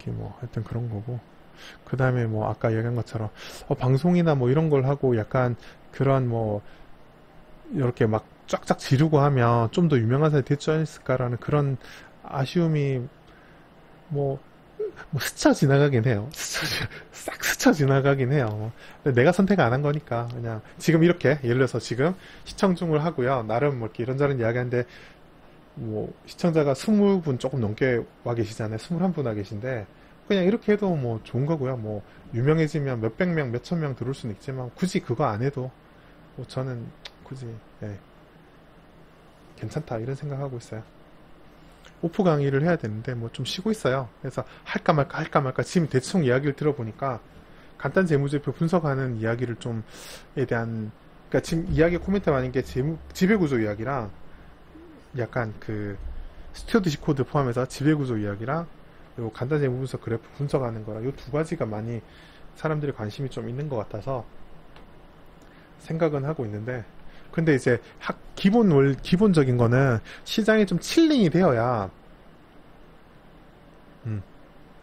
특히 뭐 하여튼 그런 거고, 그 다음에 뭐 아까 얘기한 것처럼 방송이나 뭐 이런 걸 하고 약간 그런 뭐 이렇게 막 쫙쫙 지르고 하면 좀 더 유명한 사람이 됐지 않을까라는 그런 아쉬움이 뭐, 뭐 스쳐 지나가긴 해요. 싹 스쳐 지나가긴 해요. 근데 내가 선택 안 한 거니까 그냥 지금 이렇게 예를 들어서 지금 시청 중을 하고요. 나름 뭐 이렇게 이런저런 이야기하는데 뭐 시청자가 20분 조금 넘게 와 계시잖아요. 21분 와 계신데 그냥 이렇게 해도 뭐 좋은 거고요. 뭐 유명해지면 몇백 명, 몇천 명 들어올 수는 있지만 굳이 그거 안 해도 뭐 저는 굳이 예, 괜찮다 이런 생각하고 있어요. 오프 강의를 해야 되는데 뭐 좀 쉬고 있어요. 그래서 할까 말까 할까 말까 지금 대충 이야기를 들어보니까 간단 재무제표 분석하는 이야기를 좀에 대한 그러니까 지금 이야기 코멘트 많은 게 지배구조 이야기랑 약간 그 스튜어드십 코드 포함해서 지배구조 이야기랑 그리고 간단 재무 분석 그래프 분석하는 거랑 이 두 가지가 많이 사람들이 관심이 좀 있는 것 같아서 생각은 하고 있는데 근데 이제 기본적인 거는 시장이 좀 칠링이 되어야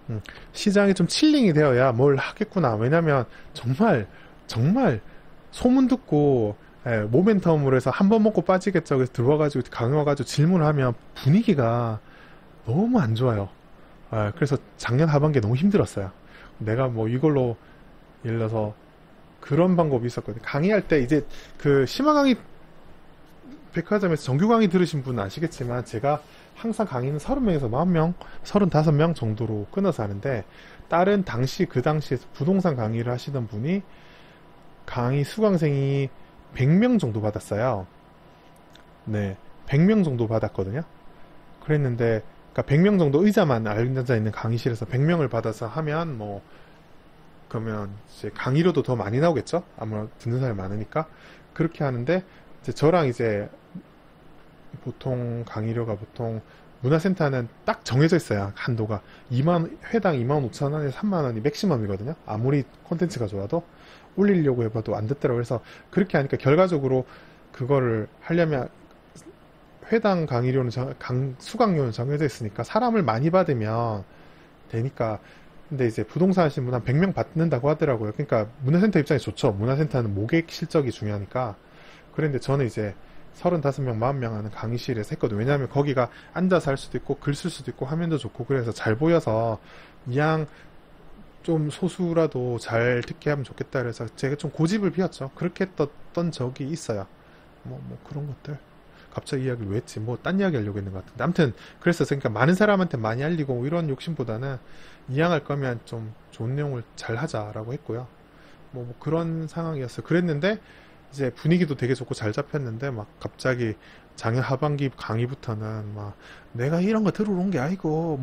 음, 시장이 좀 칠링이 되어야 뭘 하겠구나. 왜냐면 정말 소문 듣고 모멘텀으로 해서 한 번 먹고 빠지겠죠. 그래서 들어와가지고 강요와가지고 질문을 하면 분위기가 너무 안 좋아요. 그래서 작년 하반기에 너무 힘들었어요. 내가 뭐 이걸로 예를 들어서 그런 방법이 있었거든요. 강의할 때 이제 그 심화 강의 백화점에서 정규 강의 들으신 분은 아시겠지만 제가 항상 강의는 30명에서 40명, 35명 정도로 끊어서 하는데 다른 그 당시에 부동산 강의를 하시던 분이 강의 수강생이 100명 정도 받았어요. 네, 100명 정도 받았거든요. 그랬는데 그러니까 100명 정도 의자만 앉아 있는 강의실에서 100명을 받아서 하면 뭐 그러면 이제 강의료도 더 많이 나오겠죠? 아무래도 듣는 사람이 많으니까 그렇게 하는데 이제 저랑 이제 보통 강의료가 보통 문화센터는 딱 정해져 있어요. 한도가 회당 2만 5천 원에서 3만 원이 맥시멈이거든요. 아무리 콘텐츠가 좋아도 올리려고 해봐도 안 듣더라고요. 그래서 그렇게 하니까 결과적으로 그거를 하려면 회당 강의료는 수강료는 정해져 있으니까 사람을 많이 받으면 되니까 근데 이제 부동산 하시는 분 한 100명 받는다고 하더라고요. 그러니까 문화센터 입장이 좋죠. 문화센터는 모객 실적이 중요하니까. 그런데 저는 이제 35명, 40명 하는 강의실에서 했거든요. 왜냐하면 거기가 앉아서 할 수도 있고 글 쓸 수도 있고 화면도 좋고 그래서 잘 보여서 이왕 좀 소수라도 잘 듣게 하면 좋겠다 그래서 제가 좀 고집을 피웠죠. 그렇게 했던 적이 있어요. 뭐 그런 것들. 갑자기 이야기를 왜 했지? 뭐 딴 이야기 하려고 했는 것 같은데. 아무튼 그래서 그러니까 많은 사람한테 많이 알리고 뭐 이런 욕심보다는 이왕 할 거면 좀 좋은 내용을 잘 하자라고 했고요. 뭐 그런 상황이었어요. 그랬는데 이제 분위기도 되게 좋고 잘 잡혔는데 막 갑자기 작년 하반기 강의부터는 막 내가 이런 거 들어온 게 아니고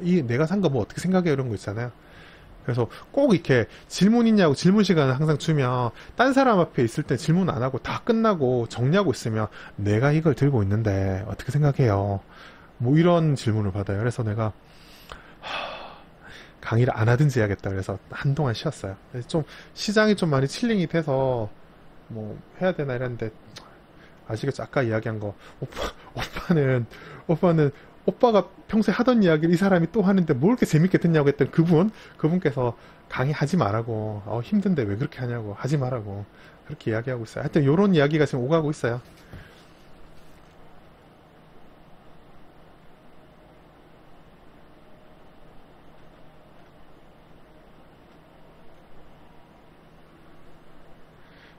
이 내가 산 거 뭐 어떻게 생각해 이런 거 있잖아요. 그래서 꼭 이렇게 질문 있냐고 질문 시간을 항상 주면 딴 사람 앞에 있을 때 질문 안 하고 다 끝나고 정리하고 있으면 내가 이걸 들고 있는데 어떻게 생각해요? 뭐 이런 질문을 받아요. 그래서 내가 강의를 안 하든지 해야겠다. 그래서 한동안 쉬었어요. 그래서 좀 시장이 좀 많이 칠링이 돼서 뭐 해야 되나 이랬는데 아시겠죠? 아까 이야기한 거 오빠는 오빠가 평소에 하던 이야기를 이 사람이 또 하는데 뭘 이렇게 재밌게 듣냐고 했던 그분께서 강의 하지 말라고 힘든데 왜 그렇게 하냐고 하지 말라고 그렇게 이야기하고 있어요. 하여튼 요런 이야기가 지금 오가고 있어요.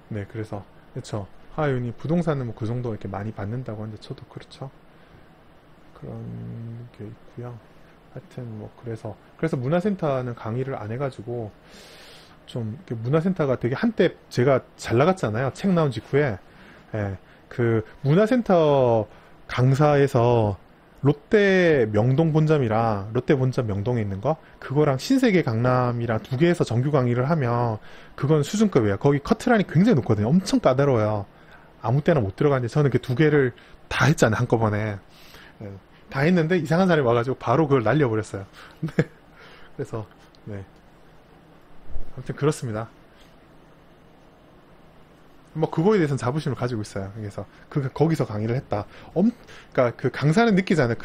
네, 그래서 그렇죠. 하윤이 부동산은 뭐 그 정도 이렇게 많이 받는다고 하는데 저도 그렇죠. 그런 게 있고요. 하여튼 뭐 그래서 문화센터는 강의를 안 해가지고 좀 문화센터가 되게 한때 제가 잘 나갔잖아요. 책 나온 직후에 그 문화센터 강사에서 롯데 명동 본점이랑 롯데 본점 명동에 있는 거 그거랑 신세계 강남이랑 두 개에서 정규 강의를 하면 그건 수준급이에요. 거기 커트라인이 굉장히 높거든요. 엄청 까다로워요. 아무 때나 못 들어가는데 저는 그 두 개를 다 했잖아요. 한꺼번에. 예, 다 했는데 이상한 사람이 와가지고 바로 그걸 날려버렸어요. 네. 그래서 네. 아무튼 그렇습니다. 뭐 그거에 대해서는 자부심을 가지고 있어요. 그래서 거기서 강의를 했다. 그러니까 그 강사는 느끼잖아요.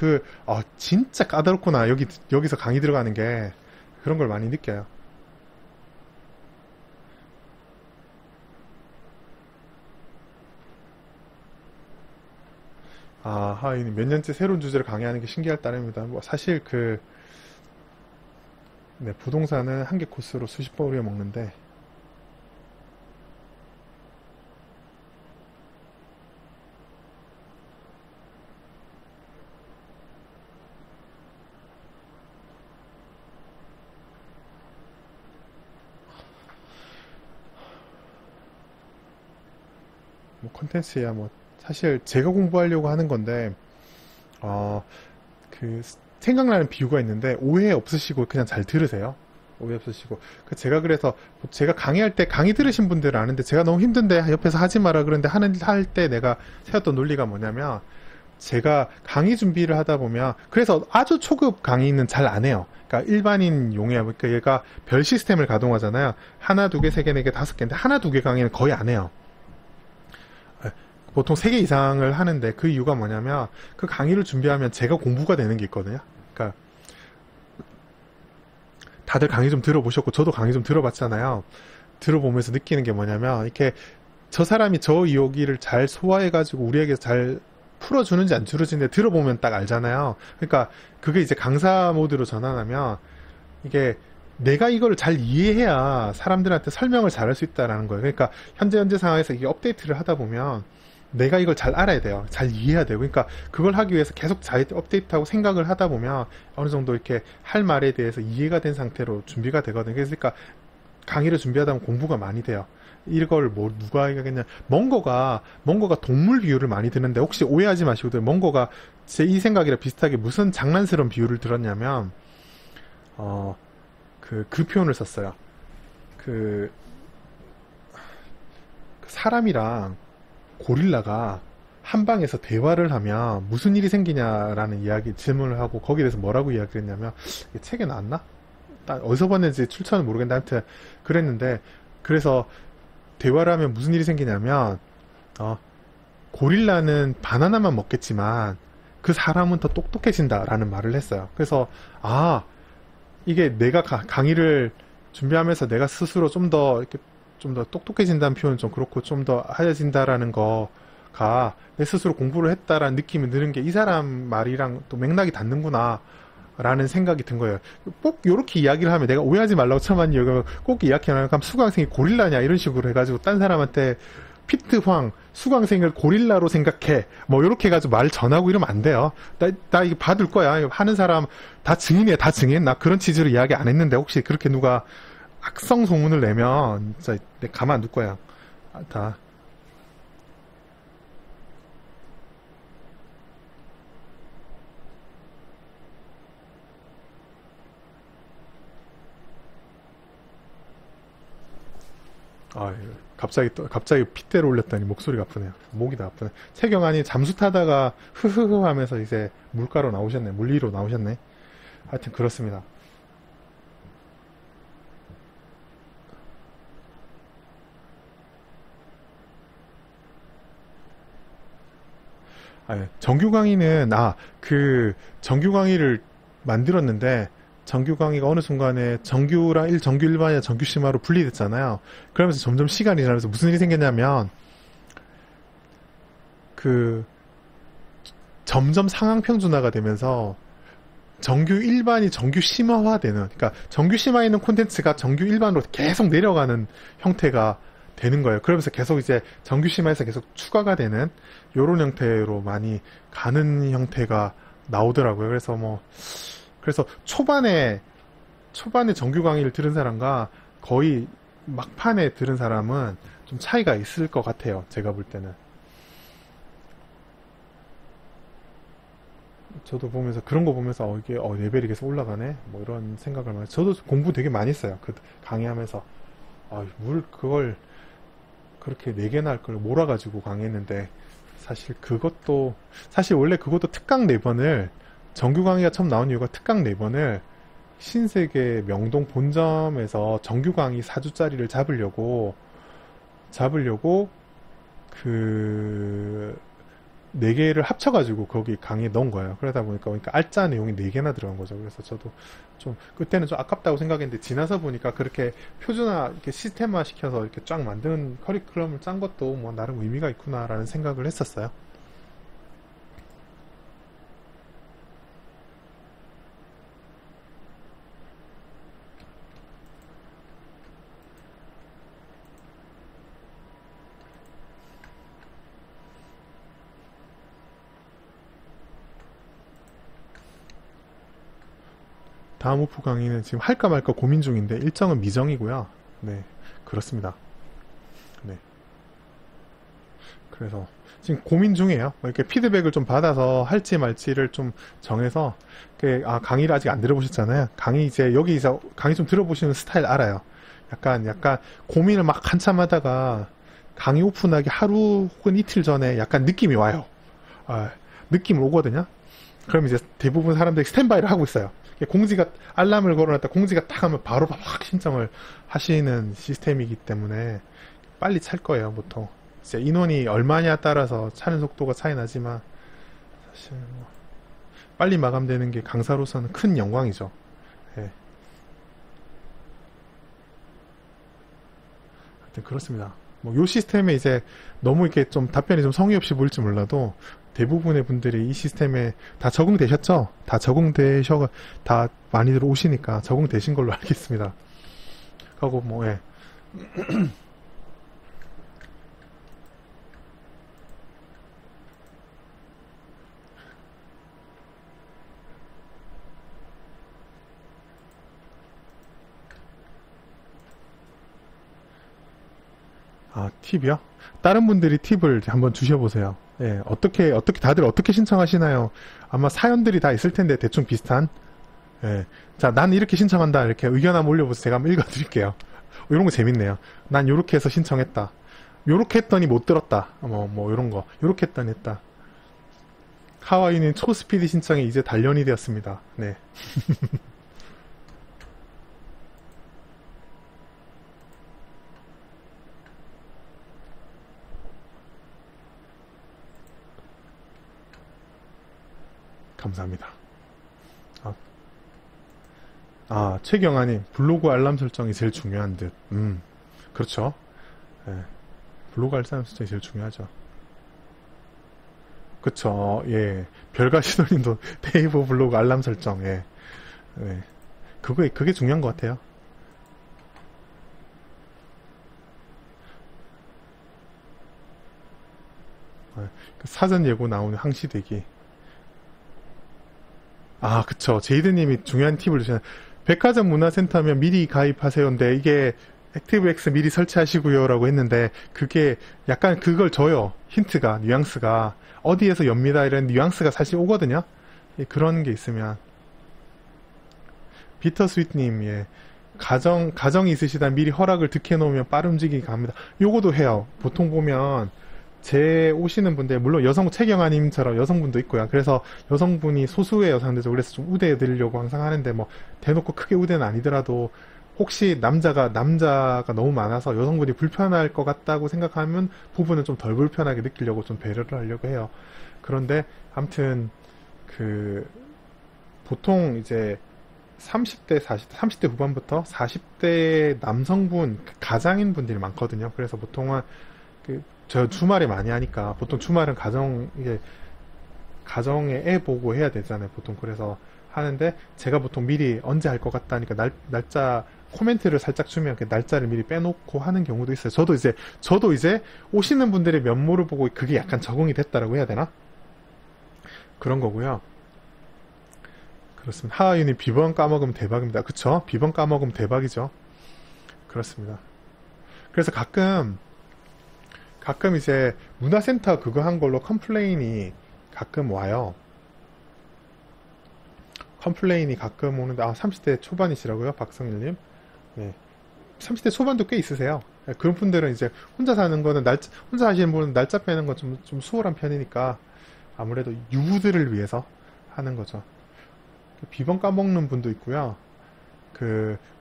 진짜 까다롭구나. 여기서 강의 들어가는 게 그런 걸 많이 느껴요. 하이님 몇 년째 새로운 주제를 강의하는 게 신기할 따름입니다. 뭐 사실 네, 부동산은 한 개 코스로 수십 번 우려 먹는데 뭐 컨텐츠야 뭐 사실 제가 공부하려고 하는 건데 어, 그 생각나는 비유가 있는데 오해 없으시고 그냥 잘 들으세요. 오해 없으시고 제가 그래서 제가 강의할 때 강의 들으신 분들은 아는데 제가 너무 힘든데 옆에서 하지 마라 그러는데 할 때 내가 세웠던 논리가 뭐냐면 제가 강의 준비를 하다 보면 그래서 아주 초급 강의는 잘 안 해요. 그러니까 일반인 용이야. 그러니까 얘가 별 시스템을 가동하잖아요. 하나, 두 개, 세 개, 네 개, 다섯 개인데 하나, 두 개 강의는 거의 안 해요. 보통 3개 이상을 하는데 그 이유가 뭐냐면 그 강의를 준비하면 제가 공부가 되는 게 있거든요. 그러니까 다들 강의 좀 들어보셨고 저도 강의 좀 들어봤잖아요. 들어보면서 느끼는 게 뭐냐면 이렇게 저 사람이 저 이야기를 잘 소화해가지고 우리에게 잘 풀어주는지 안 풀어주는지 들어보면 딱 알잖아요. 그러니까 그게 이제 강사 모드로 전환하면 이게 내가 이거를 잘 이해해야 사람들한테 설명을 잘 할 수 있다라는 거예요. 그러니까 현재 상황에서 이게 업데이트를 하다 보면 내가 이걸 잘 알아야 돼요. 잘 이해해야 되고. 그러니까 그걸 하기 위해서 계속 잘 업데이트하고 생각을 하다 보면 어느 정도 이렇게 할 말에 대해서 이해가 된 상태로 준비가 되거든요. 그러니까 강의를 준비하다 보면 공부가 많이 돼요. 이걸 뭐 누가 하겠냐. 멍거가 동물 비유를 많이 드는데 혹시 오해하지 마시고 멍거가 제 이 생각이랑 비슷하게 무슨 장난스러운 비유를 들었냐면 그 표현을 썼어요. 사람이랑 고릴라가 한 방에서 대화를 하면 무슨 일이 생기냐라는 질문을 하고 거기에 대해서 뭐라고 이야기를 했냐면 이게 책에 나왔나? 어디서 봤는지 출처는 모르겠는데 하여튼 그랬는데 그래서 대화를 하면 무슨 일이 생기냐면 고릴라는 바나나만 먹겠지만 그 사람은 더 똑똑해진다라는 말을 했어요. 그래서 이게 내가 강의를 준비하면서 내가 스스로 좀 더 똑똑해진다는 표현은 좀 그렇고 좀 더 하얘진다라는 거가 내 스스로 공부를 했다라는 느낌이 드는 게 이 사람 말이랑 또 맥락이 닿는구나 라는 생각이 든 거예요. 꼭 이렇게 이야기를 하면 내가 오해하지 말라고 처만 이야기하면 꼭 이야기하면 그럼 수강생이 고릴라냐 이런 식으로 해가지고 딴 사람한테 피트황 수강생을 고릴라로 생각해 뭐 이렇게 해가지고 말 전하고 이러면 안 돼요. 나 이거 받을 거야. 하는 사람 다 증인이야. 다 증인. 나 그런 취지로 이야기 안 했는데 혹시 그렇게 누가 악성 소문을 내면 진짜 내가 가만 안 둘 거야. 다. 갑자기 핏대로 올렸더니 목소리가 아프네요. 목이 다 아프네. 최경환이 잠수 타다가 흐흐흐 하면서 이제 물가로 나오셨네. 물 위로 나오셨네. 하여튼 그렇습니다. 정규 강의는 정규 강의를 만들었는데 정규 강의가 어느 순간에 정규 일반이나 정규 심화로 분리됐잖아요. 그러면서 점점 시간이 지나면서 무슨 일이 생겼냐면 점점 상향 평준화가 되면서 정규 일반이 정규 심화화되는, 그러니까 정규 심화에 있는 콘텐츠가 정규 일반으로 계속 내려가는 형태가 되는 거예요. 그러면서 계속 이제 정규 심화에서 계속 추가가 되는 요런 형태로 많이 가는 형태가 나오더라고요. 그래서 초반에 정규 강의를 들은 사람과 거의 막판에 들은 사람은 좀 차이가 있을 것 같아요. 제가 볼 때는. 저도 보면서 그런 거 보면서 이게 레벨이 계속 올라가네 뭐 이런 생각을 많이. 저도 공부 되게 많이 했어요. 그 강의하면서 그걸 그렇게 4개나 할 걸 몰아가지고 강의했는데 사실 원래 그것도 특강 4번을 정규 강의가 처음 나온 이유가 특강 4번을 신세계 명동 본점에서 정규 강의 4주짜리를 잡으려고 그 4개를 합쳐가지고 거기 강의에 넣은 거예요. 그러다 보니까 알짜 내용이 4개나 들어간 거죠. 그래서 저도 좀 그때는 좀 아깝다고 생각했는데 지나서 보니까 그렇게 표준화 이렇게 시스템화 시켜서 이렇게 쫙 만든 커리큘럼을 짠 것도 뭐 나름 의미가 있구나라는 생각을 했었어요. 다음 오프 강의는 지금 할까 말까 고민 중인데 일정은 미정이고요. 네, 그렇습니다. 네, 그래서 지금 고민 중이에요. 뭐 이렇게 피드백을 좀 받아서 할지 말지를 좀 정해서 강의를 아직 안 들어보셨잖아요. 강의 이제 여기서 강의 좀 들어보시는 스타일 알아요. 약간 고민을 막 한참 하다가 강의 오픈하기 하루 혹은 이틀 전에 약간 느낌이 와요. 느낌 오거든요. 그럼 이제 대부분 사람들이 스탠바이를 하고 있어요. 공지가 알람을 걸어놨다 공지가 딱 하면 바로 확 신청을 하시는 시스템이기 때문에 빨리 찰 거예요. 보통 이제 인원이 얼마냐 따라서 차는 속도가 차이 나지만 사실 뭐 빨리 마감되는 게 강사로서는 큰 영광이죠. 예. 하여튼 그렇습니다. 뭐 요 시스템에 이제 너무 이렇게 좀 답변이 좀 성의 없이 보일지 몰라도 대부분의 분들이 이 시스템에 다 적응되셨죠? 다 많이들 오시니까 적응되신 걸로 알겠습니다. 하고 뭐 예. 팁이요? 다른 분들이 팁을 한번 주셔보세요. 예, 어떻게 다들 어떻게 신청하시나요? 아마 사연들이 다 있을 텐데, 대충 비슷한. 예. 자, 난 이렇게 신청한다. 이렇게 의견 한번 올려보세요. 제가 한번 읽어드릴게요. 이런 거 재밌네요. 난 요렇게 해서 신청했다. 요렇게 했더니 못 들었다. 뭐, 이런 거. 요렇게 했더니 했다. 하와이는 초스피드 신청이 이제 단련이 되었습니다. 네. 감사합니다. 최경아님, 블로그 알람 설정이 제일 중요한 듯. 그렇죠. 예, 블로그 알람 설정이 제일 중요하죠. 그쵸. 예. 별가시도님도 네이버 블로그 알람 설정, 예. 예. 그게 중요한 것 같아요. 그 사전 예고 나오는 항시대기. 그쵸. 제이드님이 중요한 팁을 주시는. 백화점 문화센터면 미리 가입하세요인데 이게 액티브엑스 미리 설치하시고요 라고 했는데 그게 약간 그걸 줘요. 힌트가, 뉘앙스가 어디에서 엽니다 이런 뉘앙스가 사실 오거든요. 예, 그런 게 있으면 비터스윗님, 예. 가정이 있으시다 미리 허락을 득해 놓으면 빠른 움직이기 갑니다. 요거도 해요. 보통 보면 오시는 분들, 물론 최경아님처럼 여성분도 있고요. 그래서 여성분이 소수의 여성들죠. 그래서 좀 우대 드리려고 항상 하는데, 뭐, 대놓고 크게 우대는 아니더라도, 혹시 남자가 너무 많아서 여성분이 불편할 것 같다고 생각하면 부부는 좀 덜 불편하게 느끼려고 좀 배려를 하려고 해요. 그런데, 아무튼, 보통 이제 30대 후반부터 40대 남성분, 가장인 분들이 많거든요. 그래서 보통은 저 주말에 많이 하니까 보통 주말은 가정에 애 보고 해야 되잖아요. 보통 그래서 하는데 제가 보통 미리 언제 할 것 같다니까 날짜 코멘트를 살짝 주면 그 날짜를 미리 빼놓고 하는 경우도 있어요. 저도 이제 오시는 분들의 면모를 보고 그게 약간 적응이 됐다라고 해야 되나? 그런 거고요. 그렇습니다. 하하윤이 비번 까먹으면 대박입니다. 그쵸? 비번 까먹으면 대박이죠. 그렇습니다. 그래서 가끔 이제 문화센터 그거 한 걸로 컴플레인이 가끔 와요. 컴플레인이 가끔 오는데 30대 초반이시라고요? 박성일님? 네. 30대 초반도 꽤 있으세요. 네, 그런 분들은 이제 혼자 사는 거는 혼자 하시는 분은 날짜 빼는 건 좀 수월한 편이니까 아무래도 유부들을 위해서 하는 거죠. 비번 까먹는 분도 있고요.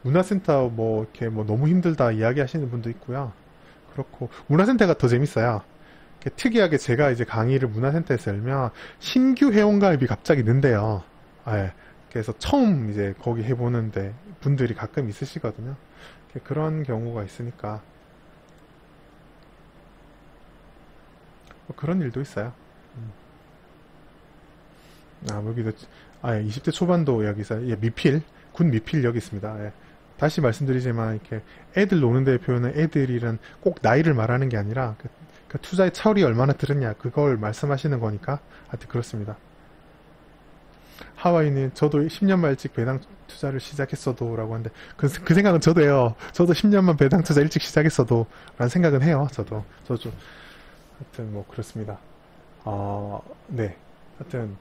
문화센터 이렇게 너무 힘들다 이야기 하시는 분도 있고요. 그렇고 문화센터가 더 재밌어요. 이렇게 특이하게 제가 이제 강의를 문화센터에서 열면 신규 회원가입이 갑자기 는데요. 예. 그래서 처음 이제 거기 해보는데 분들이 가끔 있으시거든요. 그런 경우가 있으니까 뭐 그런 일도 있어요. 여기도 20대 초반도 여기서 미필 군 미필 여기 있습니다. 예. 다시 말씀드리지만 이렇게 애들 노는 데 표현은 애들이란 꼭 나이를 말하는 게 아니라 그 투자의 차율이 얼마나 들었냐 그걸 말씀하시는 거니까 하여튼 그렇습니다. 하와이는 저도 10년만 일찍 배당 투자를 시작했어도 라고 하는데 그 생각은 저도 해요. 저도 10년만 배당 투자 일찍 시작했어도 라는 생각은 해요. 저도 하여튼 뭐 그렇습니다. 네. 하여튼